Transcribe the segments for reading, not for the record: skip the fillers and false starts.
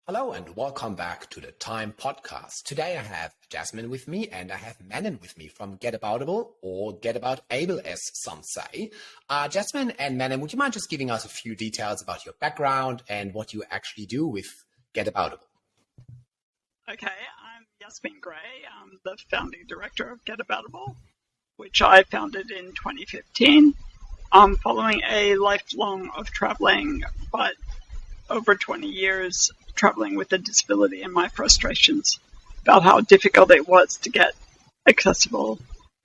Hello and welcome back to the Time Podcast. Today I have Jasmine with me and I have Manon with me from GetAboutAble or GetAboutAble as some say. Jasmine and Manon, would you mind just giving us a few details about your background and what you actually do with GetAboutAble? Okay, I'm Yasmin Gray. I'm the founding director of GetAboutAble, which I founded in 2015. Following a lifelong of traveling, but over 20 years traveling with a disability and my frustrations about how difficult it was to get accessible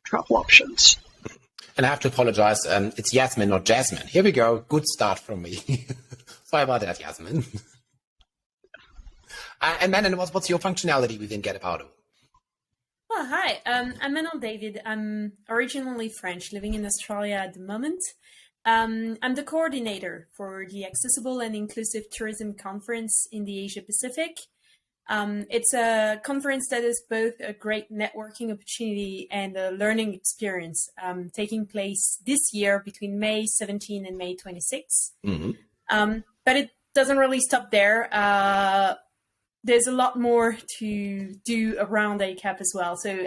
travel options. And I have to apologize. It's Yasmin, not Jasmine. Here we go. Good start from me. Sorry about that, Yasmin. And Manon, what's your functionality within GetAboutAble? Oh, hi. I'm Manon David. I'm originally French, living in Australia at the moment. I'm the coordinator for the Accessible and Inclusive Tourism Conference in the Asia Pacific. It's a conference that is both a great networking opportunity and a learning experience, taking place this year between May 17 and May 26. Mm-hmm. But it doesn't really stop there. There's a lot more to do around ACAP as well. So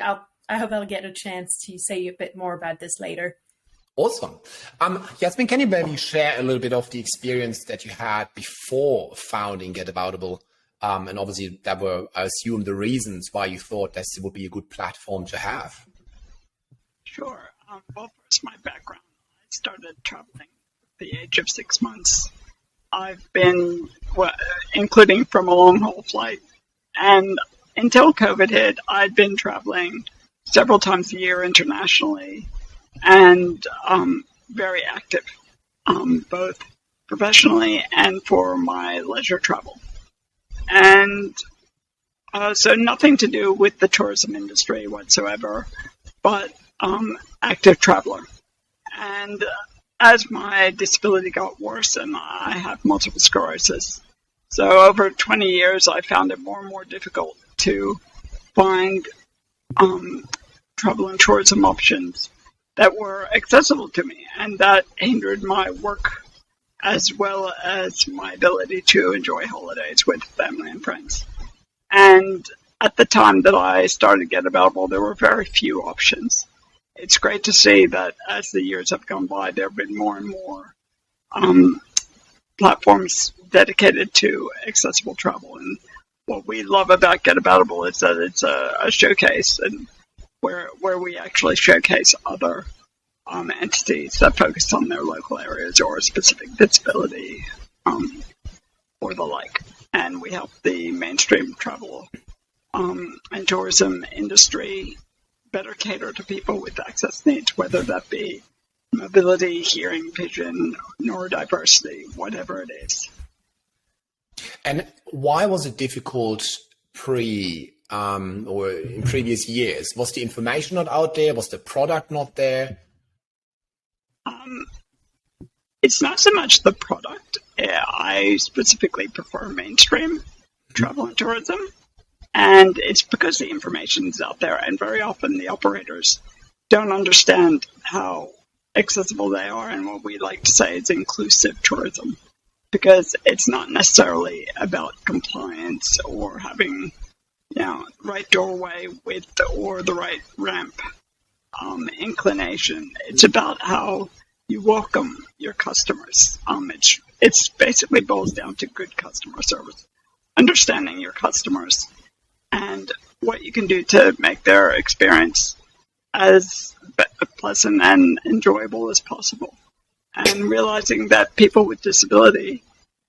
I hope I'll get a chance to say a bit more about this later. Awesome. Yasmin, can you maybe share a little bit of the experience that you had before founding GetAboutAble? And obviously that were, I assume, the reasons why you thought this would be a good platform to have. Sure. Well, first, my background. I started traveling at the age of 6 months. I've been, including from a long-haul flight. And until COVID hit, I'd been traveling several times a year internationally and very active, both professionally and for my leisure travel. And so nothing to do with the tourism industry whatsoever, but active traveler. And as my disability got worse, and I have multiple sclerosis, so over 20 years I found it more and more difficult to find travel and tourism options that were accessible to me, and that hindered my work as well as my ability to enjoy holidays with family and friends. And at the time that I started GetAboutAble, there were very few options. It's great to see that as the years have gone by, there have been more and more platforms dedicated to accessible travel. And what we love about GetAboutAble is that it's a showcase, and where we actually showcase other entities that focus on their local areas or a specific disability or the like. And we help the mainstream travel and tourism industry better cater to people with access needs, whether that be mobility, hearing, vision, neurodiversity, whatever it is. And why was it difficult or in previous years? Was the information not out there? Was the product not there? It's not so much the product. I specifically prefer mainstream travel and tourism. And it's because the information is out there, and very often the operators don't understand how accessible they are, and what we like to say is inclusive tourism, because it's not necessarily about compliance or having, right doorway width or the right ramp inclination. It's about how you welcome your customers. It's basically boils down to good customer service, understanding your customers, and what you can do to make their experience as pleasant and enjoyable as possible. And realizing that people with disability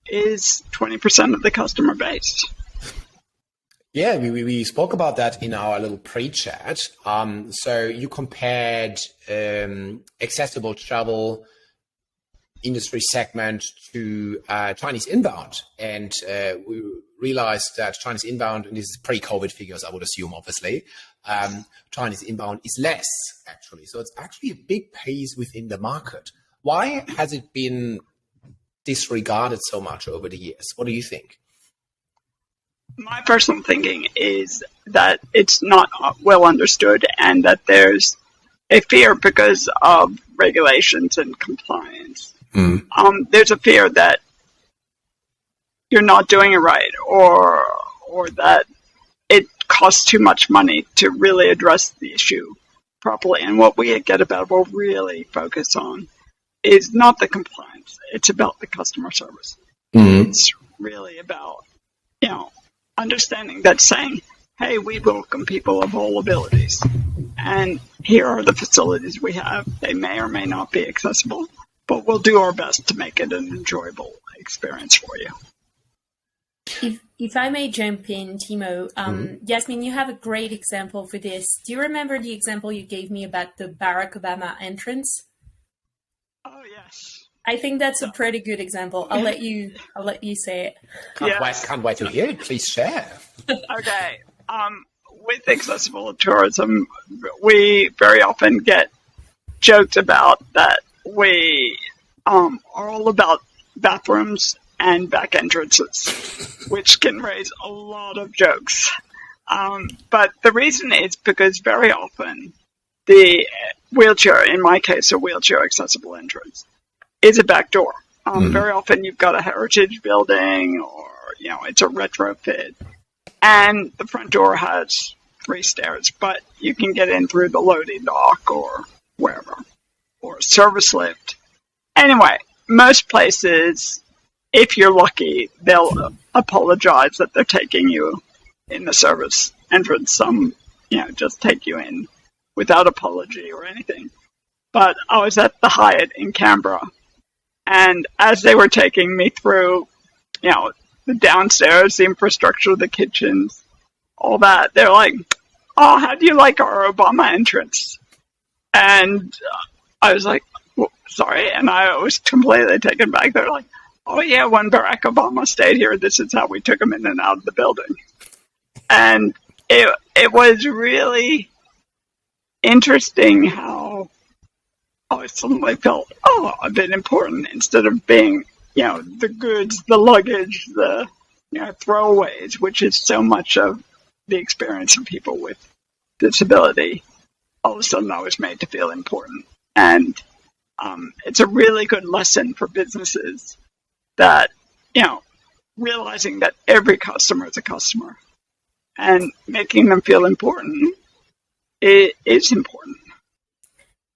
is 20% of the customer base. Yeah, we spoke about that in our little pre-chat. So you compared accessible travel industry segment to Chinese inbound, and we realized that Chinese inbound, and this is pre-COVID figures, I would assume, obviously, Chinese inbound is less, actually. So it's actually a big piece within the market. Why has it been disregarded so much over the years? What do you think? My personal thinking is that it's not well understood, and that there's a fear because of regulations and compliance. There's a fear that you're not doing it right, or that it costs too much money to really address the issue properly. And what we at GetAboutAble really focus on is not the compliance. It's about the customer service. Mm-hmm. It's really about, understanding that, saying, hey, we welcome people of all abilities. And here are the facilities we have. They may or may not be accessible, but we'll do our best to make it an enjoyable experience for you. If I may jump in, Timo, Yasmin, you have a great example for this. Do you remember the example you gave me about the Barack Obama entrance? Oh, yes. I think that's a pretty good example. I'll let you say it. Can't wait to hear it. Please share. Okay. With accessible tourism, we very often get joked about that we are all about bathrooms and back entrances, which can raise a lot of jokes. But the reason is because very often the wheelchair, in my case, a wheelchair accessible entrance, is a back door. Very often you've got a heritage building or, it's a retrofit. And the front door has 3 stairs, but you can get in through the loading dock or wherever, or service lift. Anyway, most places, if you're lucky, they'll apologize that they're taking you in the service entrance. Some, just take you in without apology or anything. But I was at the Hyatt in Canberra, and as they were taking me through, the downstairs, the infrastructure, the kitchens, all that, they're like, oh, how do you like our Obama entrance? And I was like, well, sorry. And I was completely taken back. They're like, oh, yeah, when Barack Obama stayed here, this is how we took him in and out of the building. And it was really interesting how I suddenly felt, a bit important, instead of being, the goods, the luggage, the throwaways, which is so much of the experience of people with disability. All of a sudden I was made to feel important. And it's a really good lesson for businesses that, realizing that every customer is a customer and making them feel important is important.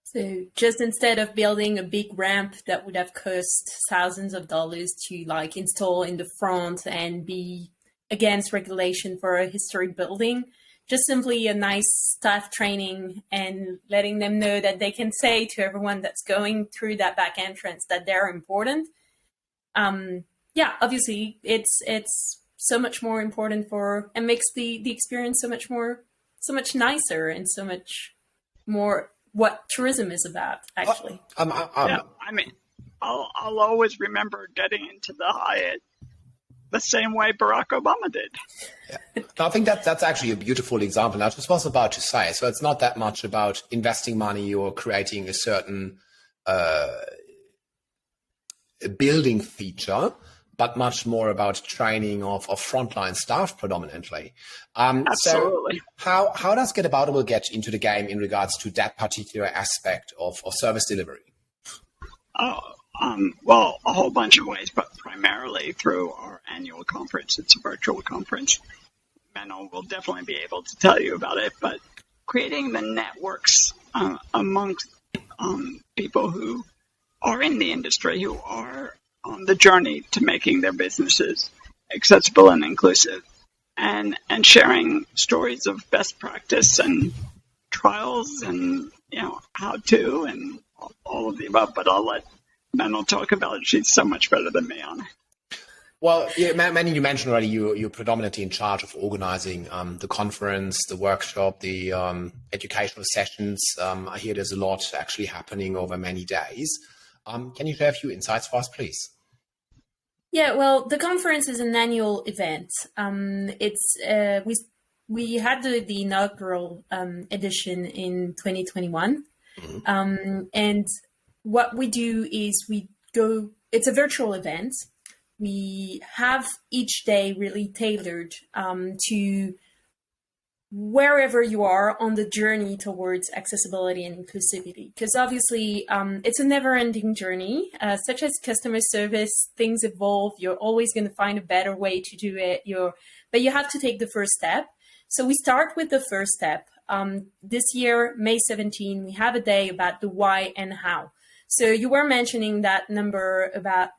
So just instead of building a big ramp that would have cost thousands of dollars to install in the front and be against regulation for a historic building, just simply a nice staff training and letting them know that they can say to everyone that's going through that back entrance that they're important. Obviously it's so much more important and makes the experience so much nicer and so much more what tourism is about, actually. Yeah, I'll always remember getting into the Hyatt the same way Barack Obama did. Yeah. I think that's actually a beautiful example. I just was about to say, so it's not that much about investing money or creating a certain building feature, but much more about training of frontline staff predominantly. Absolutely. So how does GetAboutAble get into the game in regards to that particular aspect of service delivery? Well, a whole bunch of ways, but primarily through our annual conference. It's a virtual conference. Menno will definitely be able to tell you about it, but creating the networks amongst people who are in the industry, who are on the journey to making their businesses accessible and inclusive, and sharing stories of best practice and trials and how to and all of the above. But I'll let Menno talk about it. She's so much better than me on it. Well, Manny, you mentioned already you're predominantly in charge of organizing the conference, the workshop, the educational sessions. I hear there's a lot actually happening over many days. Can you share a few insights for us, please? Yeah, well, the conference is an annual event. We had the inaugural edition in 2021, and what we do is it's a virtual event. We have each day really tailored to wherever you are on the journey towards accessibility and inclusivity. Because obviously, it's a never-ending journey, such as customer service. Things evolve. You're always going to find a better way to do it. But you have to take the first step. So we start with the first step. This year, May 17, we have a day about the why and how. So you were mentioning that number about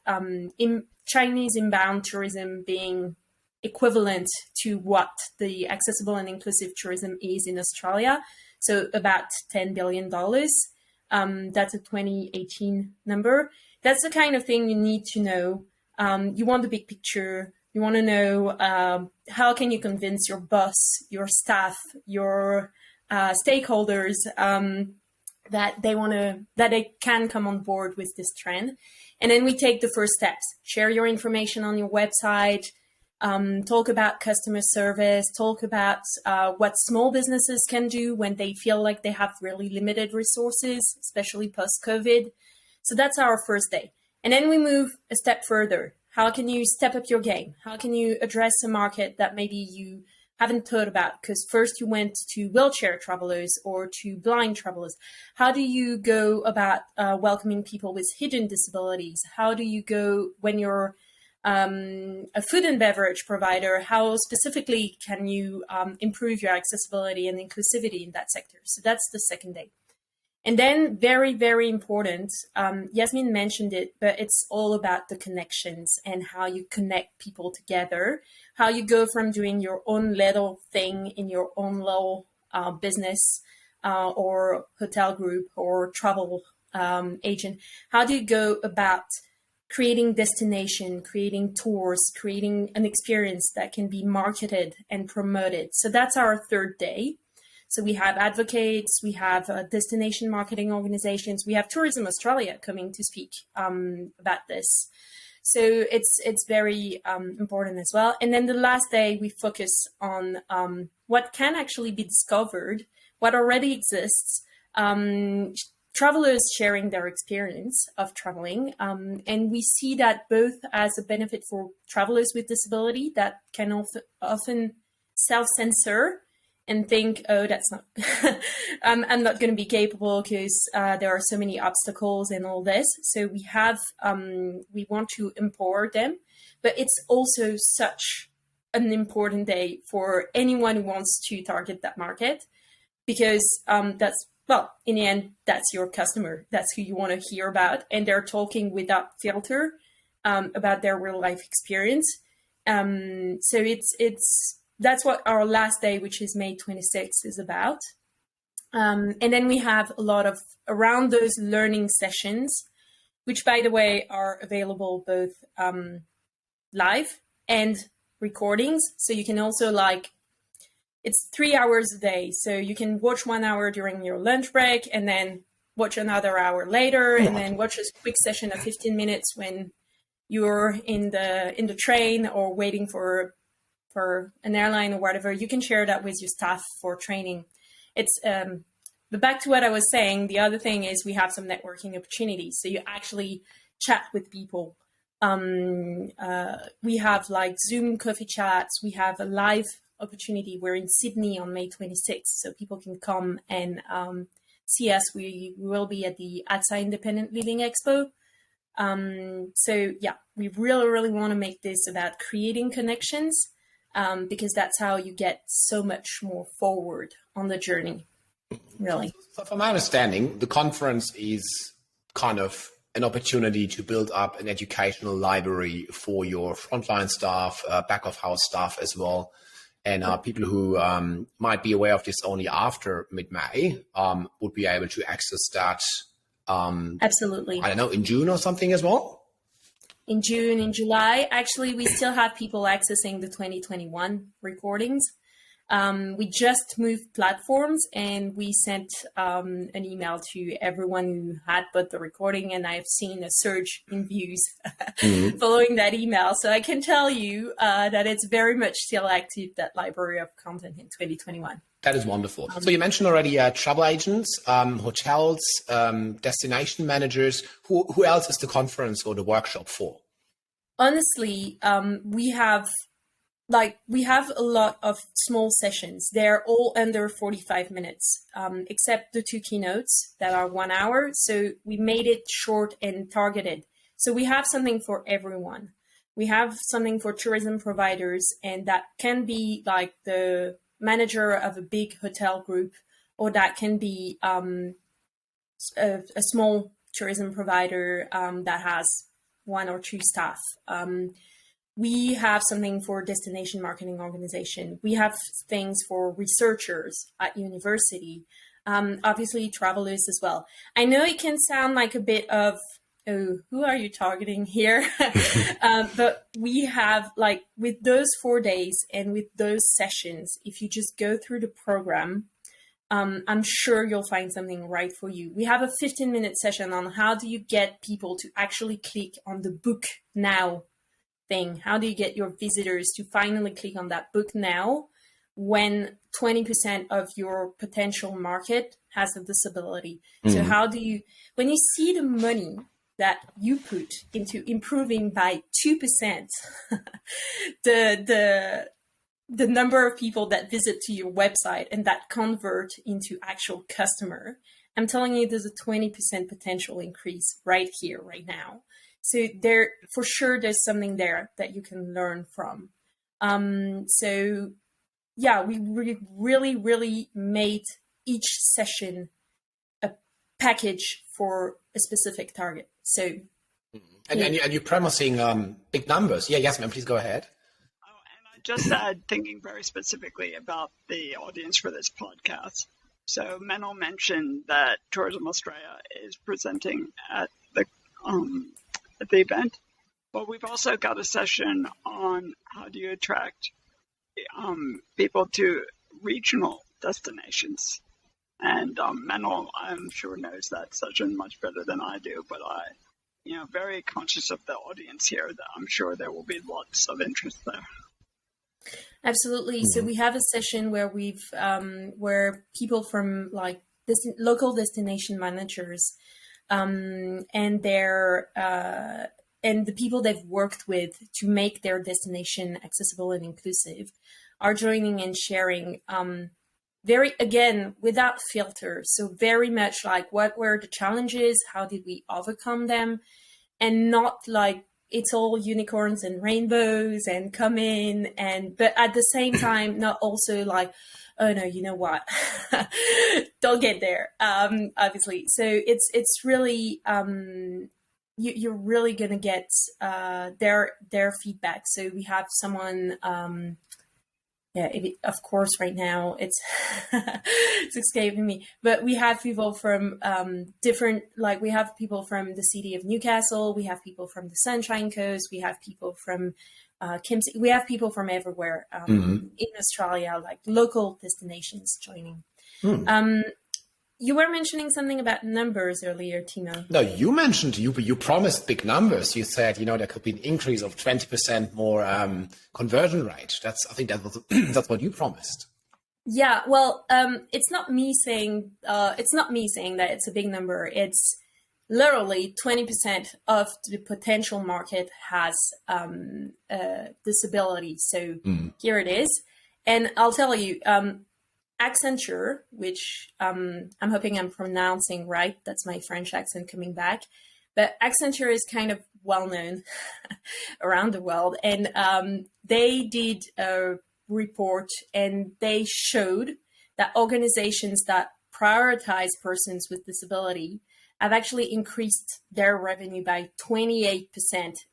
Chinese inbound tourism being equivalent to what the accessible and inclusive tourism is in Australia. So about $10 billion. That's a 2018 number. That's the kind of thing you need to know. You want the big picture. You want to know how can you convince your boss, your staff, your stakeholders that they can come on board with this trend. And then we take the first steps. Share your information on your website. Talk about customer service. Talk about what small businesses can do when they feel like they have really limited resources, especially post-COVID. So that's our first day. And then we move a step further. How can you step up your game? How can you address a market that maybe you haven't thought about? Because first you went to wheelchair travelers or to blind travelers. How do you go about welcoming people with hidden disabilities? How do you go when you're a food and beverage provider? How specifically can you improve your accessibility and inclusivity in that sector? So that's the second day. And then very, very important, Yasmin mentioned it, but it's all about the connections and how you connect people together, how you go from doing your own little thing in your own little business or hotel group or travel agent. How do you go about creating destination, creating tours, creating an experience that can be marketed and promoted? So that's our third day. So we have advocates, we have destination marketing organizations, we have Tourism Australia coming to speak about this. So it's very important as well. And then the last day we focus on what can actually be discovered, what already exists, travelers sharing their experience of traveling. And we see that both as a benefit for travelers with disability that can often self-censor and think, oh, that's not, I'm not going to be capable because there are so many obstacles and all this. So we want to empower them, but it's also such an important day for anyone who wants to target that market, because well, in the end, that's your customer. That's who you want to hear about. And they're talking without filter about their real life experience. So that's what our last day, which is May 26th, is about. And then we have a lot of around those learning sessions, which, by the way, are available both live and recordings. So you can also it's 3 hours a day. So you can watch 1 hour during your lunch break and then watch another hour later and then watch a quick session of 15 minutes when you're in the train or waiting for an airline or whatever. You can share that with your staff for training. It's but back to what I was saying, the other thing is we have some networking opportunities. So you actually chat with people. We have Zoom coffee chats. We have a live opportunity. We're in Sydney on May 26th, so people can come and see us. We will be at the ATSA Independent Living Expo. So yeah, we really, really want to make this about creating connections, because that's how you get so much more forward on the journey, really. So from my understanding, the conference is kind of an opportunity to build up an educational library for your frontline staff, back of house staff as well. And people who might be aware of this only after mid-May would be able to access that. Absolutely. I don't know, in June or something as well? In June, in July. Actually, we still have people accessing the 2021 recordings. We just moved platforms and we sent an email to everyone who had bought the recording, and I've seen a surge in views following that email. So I can tell you that it's very much still active, that library of content in 2021. That is wonderful. So you mentioned already travel agents, hotels, destination managers. Who else is the conference or the workshop for? Honestly, we have we have a lot of small sessions. They're all under 45 minutes, except the two keynotes that are 1 hour. So we made it short and targeted. So we have something for everyone. We have something for tourism providers, and that can be like the manager of a big hotel group, or that can be a small tourism provider that has 1 or 2 staff. We have something for destination marketing organization. We have things for researchers at university, obviously travelers as well. I know it can sound like a bit of, oh, who are you targeting here? But we have, like, with those 4 days and with those sessions, if you just go through the program, I'm sure you'll find something right for you. We have a 15-minute session on how do you get people to actually click on the book now thing. How do you get your visitors to finally click on that book now when 20% of your potential market has a disability? Mm-hmm. So how do you, when you see the money that you put into improving by 2% the number of people that visit to your website and that convert into actual customer, I'm telling you, there's a 20% potential increase right here, right now. So there, for sure, there's something there that you can learn from. So yeah, we really made each session a package for a specific target. So, and you're promising big numbers. Yeah, Yasmin, please go ahead. Oh, and I just said, thinking very specifically about the audience for this podcast. So Menno mentioned that Tourism Australia is presenting at the event, but we've also got a session on how do you attract people to regional destinations. And Menno, I'm sure, knows that session much better than I do, but very conscious of the audience here, that I'm sure there will be lots of interest there. Absolutely. Mm-hmm. So we have a session where where people from like local destination managers and and the people they've worked with to make their destination accessible and inclusive are joining and sharing again, without filter. So very much like, what were the challenges? How did we overcome them? And not like it's all unicorns and rainbows and come in, but at the same time, not also like, oh no, you know what? Don't get there. Obviously. So it's really, you're really going to get their feedback. So we have someone, of course, right now it's it's escaping me, but we have people from different, like we have people from the city of Newcastle, we have people from the Sunshine Coast, we have people from Kimsey, we have people from everywhere in Australia, like local destinations joining. You were mentioning something about numbers earlier, Timo. No, you mentioned you promised big numbers. You said, there could be an increase of 20% more conversion rate. I think that's what you promised. Yeah, well, it's not me saying that it's a big number. It's literally 20% of the potential market has disability. So here it is, and I'll tell you. Accenture, which I'm hoping I'm pronouncing right. That's my French accent coming back. But Accenture is kind of well-known around the world. And they did a report, and they showed that organizations that prioritize persons with disability have actually increased their revenue by 28%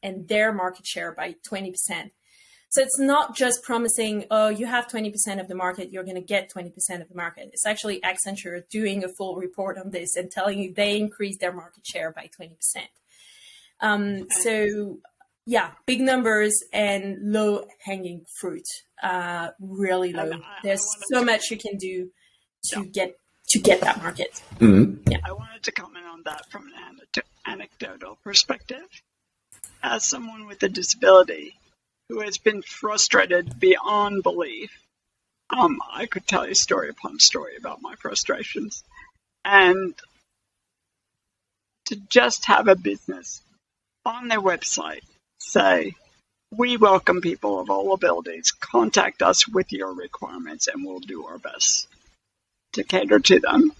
and their market share by 20%. So it's not just promising, oh, you have 20% of the market, you're going to get 20% of the market. It's actually Accenture doing a full report on this and telling you they increased their market share by 20%. So yeah, big numbers and low-hanging fruit, really low. There's so much you can do to get that market. Mm-hmm. Yeah. I wanted to comment on that from an anecdotal perspective. As someone with a disability who has been frustrated beyond belief, I could tell you story upon story about my frustrations. And to just have a business on their website say, We welcome people of all abilities. Contact us with your requirements and we'll do our best to cater to them.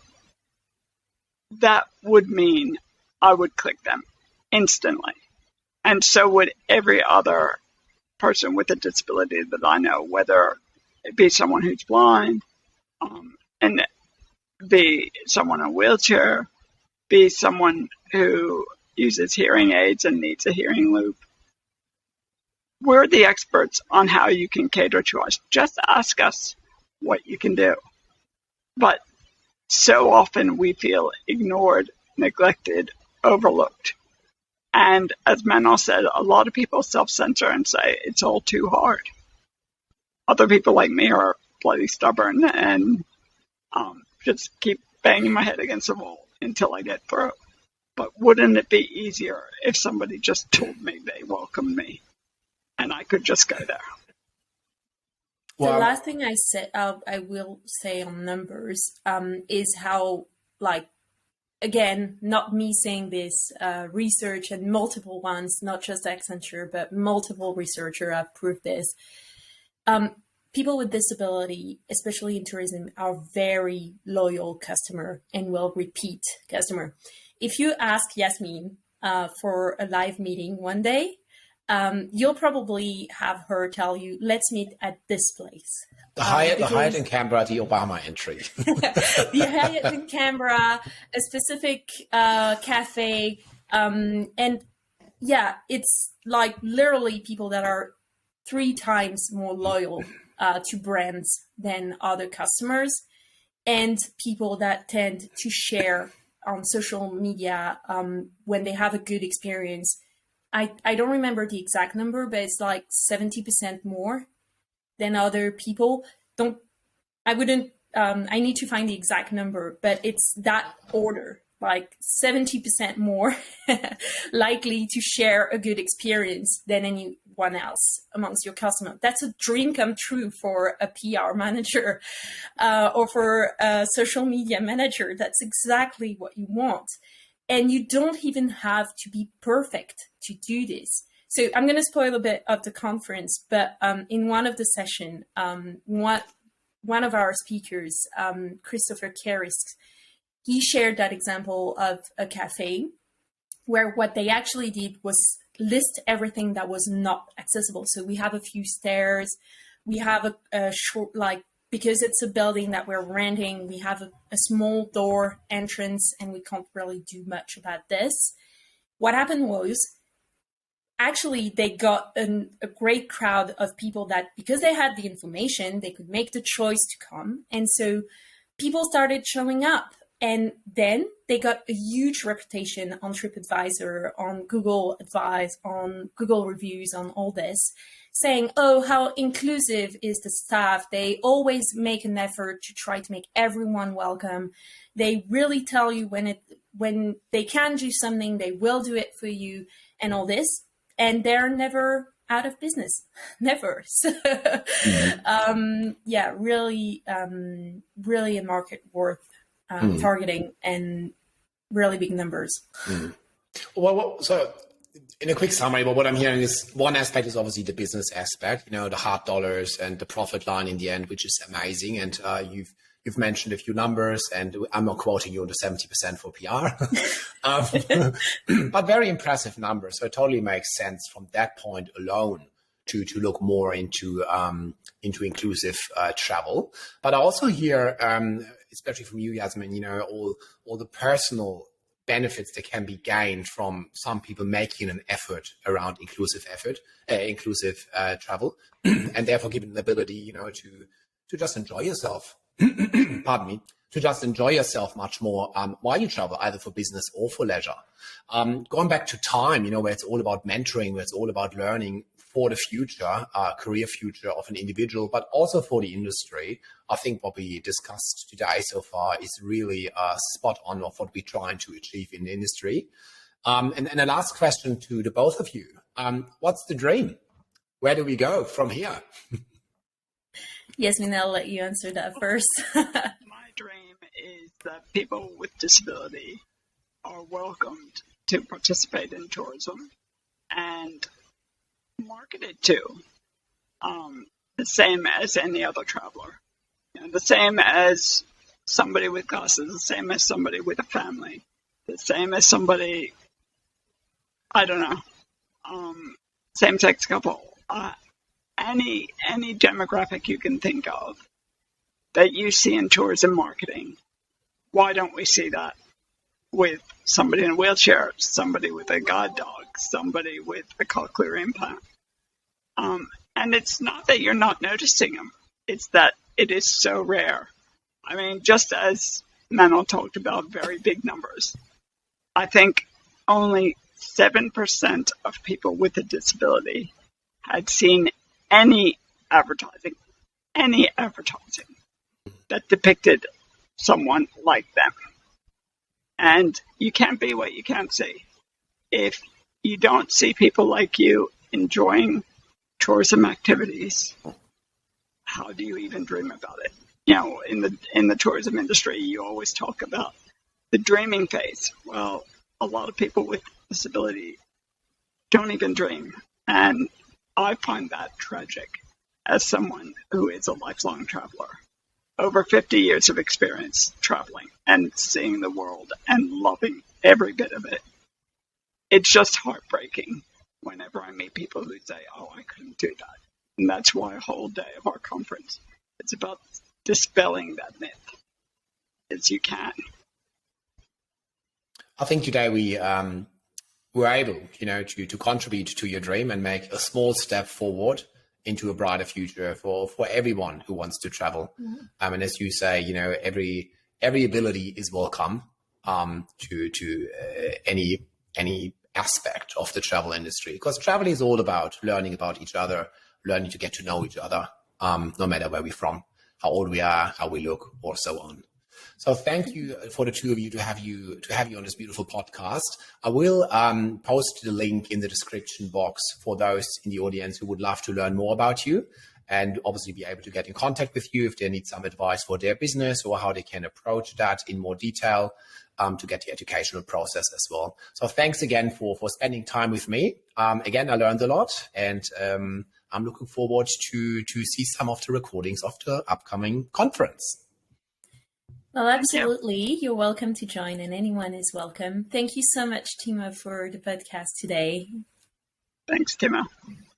That would mean I would click them instantly. And so would every other person with a disability that I know, whether it be someone who's blind, and be someone in a wheelchair, be someone who uses hearing aids and needs a hearing loop. We're the experts on how you can cater to us. Just ask us what you can do. But so often we feel ignored, neglected, overlooked. And as Manon said, a lot of people self-censor and say it's all too hard. Other people like me are bloody stubborn and just keep banging my head against the wall until I get through. But wouldn't it be easier if somebody just told me they welcomed me and I could just go there? The last thing I will say on numbers is how, like, again, not me saying this, research and multiple ones, not just Accenture, but multiple researchers have proved this. People with disability, especially in tourism, are very loyal customer and will repeat customer. If you ask Yasmin for a live meeting one day, you'll probably have her tell you, let's meet at this place. The Hyatt in Canberra, the Obama entry. The Hyatt in Canberra, a specific cafe. And yeah, it's like literally people that are 3 times more loyal to brands than other customers, and people that tend to share on social media when they have a good experience. I don't remember the exact number, but it's like 70% more than other people. I need to find the exact number, but it's that order, like 70% more likely to share a good experience than anyone else amongst your customers. That's a dream come true for a PR manager or for a social media manager. That's exactly what you want. And you don't even have to be perfect to do this. So I'm going to spoil a bit of the conference, but in one of the sessions, one of our speakers, Christopher Karis, he shared that example of a cafe where what they actually did was list everything that was not accessible. So we have a few stairs, we have a short, like, because it's a building that we're renting, we have a small door entrance and we can't really do much about this. What happened was, actually, they got a great crowd of people that, because they had the information, they could make the choice to come. And so people started showing up. And then they got a huge reputation on TripAdvisor, on Google Advice, on Google Reviews, on all this, saying, oh, how inclusive is the staff. They always make an effort to try to make everyone welcome. They really tell you when they can do something, they will do it for you, and all this. And they're never out of business, never. So, yeah, really a market worth targeting, and really big numbers. Well, so in a quick summary, what I'm hearing is one aspect is obviously the business aspect, the hard dollars and the profit line in the end, which is amazing. And you've mentioned a few numbers, and I'm not quoting you on the 70% for PR, but very impressive numbers. So it totally makes sense from that point alone to look more into inclusive travel. But I also hear, especially from you, Yasmin, all the personal benefits that can be gained from some people making an effort around inclusive travel, and therefore giving the ability, to just enjoy yourself. Pardon me. To just enjoy yourself much more while you travel, either for business or for leisure. Going back to time, where it's all about mentoring, where it's all about learning for the future, career future of an individual, but also for the industry. I think what we discussed today so far is really spot on of what we're trying to achieve in the industry. And the last question to the both of you, what's the dream? Where do we go from here? Yasmin, I'll let you answer that first. My dream is that people with disability are welcomed to participate in tourism, and marketed to, the same as any other traveler. The same as somebody with glasses, the same as somebody with a family, the same as somebody, I don't know, same-sex couple, any demographic you can think of that you see in tourism marketing. Why don't we see that with somebody in a wheelchair, somebody with a guide dog, somebody with a cochlear implant? And it's not that you're not noticing them, it's that it is so rare. I mean, just as Manuel talked about very big numbers, I think only 7% of people with a disability had seen any advertising that depicted someone like them. And you can't be what you can't see. If you don't see people like you enjoying tourism activities, how do you even dream about it? In the tourism industry, you always talk about the dreaming phase. Well, a lot of people with disability don't even dream. And I find that tragic as someone who is a lifelong traveler. Over 50 years of experience traveling and seeing the world and loving every bit of it. It's just heartbreaking whenever I meet people who say, oh, I couldn't do that. And that's why a whole day of our conference, it's about dispelling that myth as you can. I think today we were able, to contribute to your dream and make a small step forward into a brighter future for everyone who wants to travel. Mm-hmm. And as you say, every ability is welcome to any aspect of the travel industry, because travel is all about learning about each other, learning to get to know each other, no matter where we're from, how old we are, how we look, or so on. So thank you for the two of you to have you on this beautiful podcast. I will post the link in the description box for those in the audience who would love to learn more about you, and obviously be able to get in contact with you if they need some advice for their business or how they can approach that in more detail, to get the educational process as well. So thanks again for spending time with me. Again, I learned a lot, and I'm looking forward to see some of the recordings of the upcoming conference. Well, absolutely. You're welcome to join, and anyone is welcome. Thank you so much, Timo, for the podcast today. Thanks, Timo.